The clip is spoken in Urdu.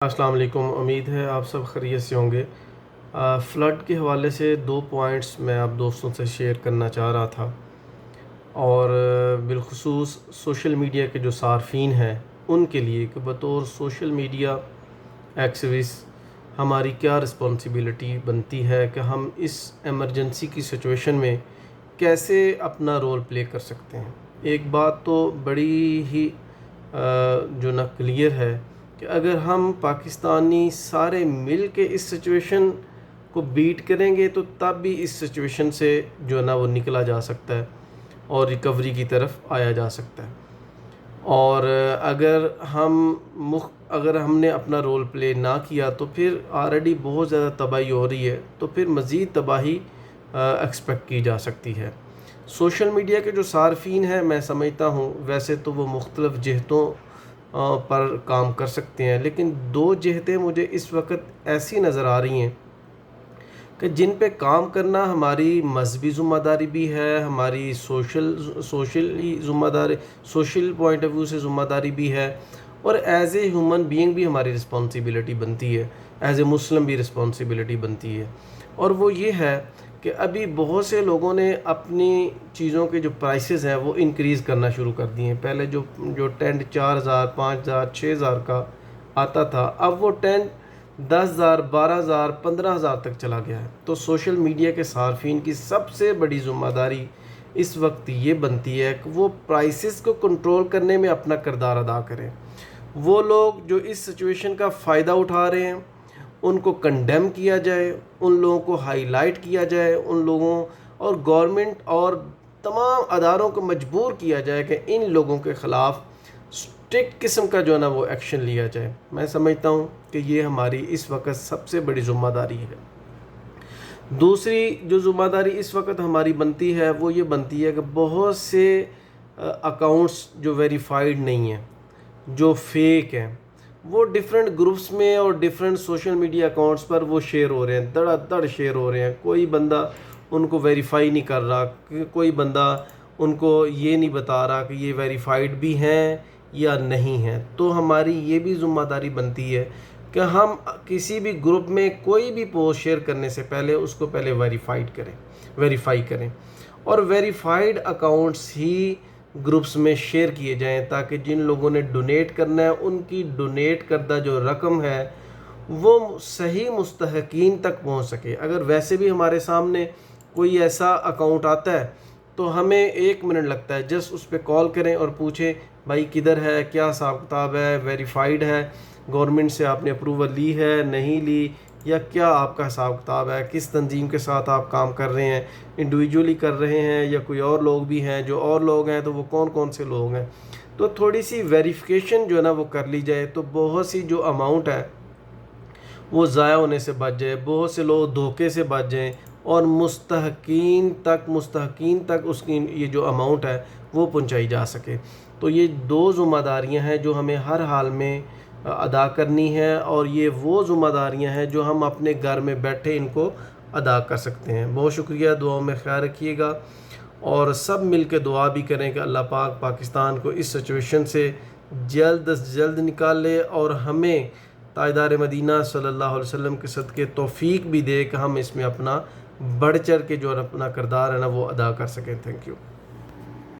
السلام علیکم، امید ہے آپ سب خیریت سے ہوں گے۔ فلڈ کے حوالے سے 2 پوائنٹس میں آپ دوستوں سے شیئر کرنا چاہ رہا تھا، اور بالخصوص سوشل میڈیا کے جو صارفین ہیں ان کے لیے کہ بطور سوشل میڈیا ایکٹیوسٹ ہماری کیا رسپانسبلٹی بنتی ہے کہ ہم اس ایمرجنسی کی سچویشن میں کیسے اپنا رول پلے کر سکتے ہیں۔ ایک بات تو بڑی ہی جو نا کلیئر ہے کہ اگر ہم پاکستانی سارے مل کے اس سچویشن کو بیٹ کریں گے تو تب بھی اس سچویشن سے جو ہے نا وہ نکلا جا سکتا ہے اور ریکوری کی طرف آیا جا سکتا ہے۔ اور اگر ہم نے اپنا رول پلے نہ کیا تو پھر آلریڈی بہت زیادہ تباہی ہو رہی ہے، تو پھر مزید تباہی ایکسپیکٹ کی جا سکتی ہے۔ سوشل میڈیا کے جو صارفین ہیں، میں سمجھتا ہوں ویسے تو وہ مختلف جہتوں پر کام کر سکتے ہیں، لیکن 2 جہتیں مجھے اس وقت ایسی نظر آ رہی ہیں کہ جن پہ کام کرنا ہماری مذہبی ذمہ داری بھی ہے، ہماری سوشلی ذمہ داری، سوشل پوائنٹ آف ویو سے ذمہ داری بھی ہے، اور ایز اے ہیومن بینگ بھی ہماری رسپانسبلٹی بنتی ہے، ایز اے مسلم بھی رسپانسبلٹی بنتی ہے۔ اور وہ یہ ہے کہ ابھی بہت سے لوگوں نے اپنی چیزوں کے جو پرائسز ہیں وہ انکریز کرنا شروع کر دیے ہیں۔ پہلے جو ٹینٹ 4,000 5,000 6,000 کا آتا تھا، اب وہ ٹینٹ 10,000 12,000 15,000 تک چلا گیا ہے۔ تو سوشل میڈیا کے صارفین کی سب سے بڑی ذمہ داری اس وقت یہ بنتی ہے کہ وہ پرائسز کو کنٹرول کرنے میں اپنا کردار ادا کریں۔ وہ لوگ جو اس سچویشن کا فائدہ اٹھا رہے ہیں ان کو کنڈیم کیا جائے، ان لوگوں کو ہائی لائٹ کیا جائے، ان لوگوں اور گورنمنٹ اور تمام اداروں کو مجبور کیا جائے کہ ان لوگوں کے خلاف اسٹرکٹ قسم کا جو ہے نا وہ ایکشن لیا جائے۔ میں سمجھتا ہوں کہ یہ ہماری اس وقت سب سے بڑی ذمہ داری ہے۔ دوسری جو ذمہ داری اس وقت ہماری بنتی ہے وہ یہ بنتی ہے کہ بہت سے اکاؤنٹس جو ویریفائڈ نہیں ہیں، جو فیک ہیں، وہ ڈیفرنٹ گروپس میں اور ڈیفرنٹ سوشل میڈیا اکاؤنٹس پر وہ شیئر ہو رہے ہیں، دڑا دڑ شیئر ہو رہے ہیں۔ کوئی بندہ ان کو ویریفائی نہیں کر رہا، کوئی بندہ ان کو یہ نہیں بتا رہا کہ یہ ویریفائڈ بھی ہیں یا نہیں ہیں۔ تو ہماری یہ بھی ذمہ داری بنتی ہے کہ ہم کسی بھی گروپ میں کوئی بھی پوسٹ شیئر کرنے سے پہلے اس کو پہلے ویریفائی کریں، اور ویریفائڈ اکاؤنٹس ہی گروپس میں شیئر کیے جائیں تاکہ جن لوگوں نے ڈونیٹ کرنا ہے ان کی ڈونیٹ کردہ جو رقم ہے وہ صحیح مستحقین تک پہنچ سکے۔ اگر ویسے بھی ہمارے سامنے کوئی ایسا اکاؤنٹ آتا ہے تو ہمیں 1 منٹ لگتا ہے، جسٹ اس پہ کال کریں اور پوچھیں بھائی کدھر ہے، کیا حساب کتاب ہے، ویریفائڈ ہے، گورنمنٹ سے آپ نے اپروول لی ہے نہیں لی، یا کیا آپ کا حساب کتاب ہے، کس تنظیم کے ساتھ آپ کام کر رہے ہیں، انڈیویجولی کر رہے ہیں یا کوئی اور لوگ بھی ہیں، جو اور لوگ ہیں تو وہ کون کون سے لوگ ہیں۔ تو تھوڑی سی ویریفیکیشن جو ہے نا وہ کر لی جائے تو بہت سی جو اماؤنٹ ہے وہ ضائع ہونے سے بچ جائے، بہت سے لوگ دھوکے سے بچ جائیں، اور مستحقین تک اس کی یہ جو اماؤنٹ ہے وہ پہنچائی جا سکے۔ تو یہ 2 ذمہ داریاں ہیں جو ہمیں ہر حال میں ادا کرنی ہے، اور یہ وہ ذمہ داریاں ہیں جو ہم اپنے گھر میں بیٹھے ان کو ادا کر سکتے ہیں۔ بہت شکریہ، دعاؤں میں خیال رکھیے گا، اور سب مل کے دعا بھی کریں کہ اللہ پاک پاکستان کو اس سچویشن سے جلد از جلد نکال لے، اور ہمیں تاجدار مدینہ صلی اللہ علیہ وسلم کے صدقے توفیق بھی دے کہ ہم اس میں اپنا بڑھ چڑھ کے جو اپنا کردار ہے نا وہ ادا کر سکیں۔ Thank you.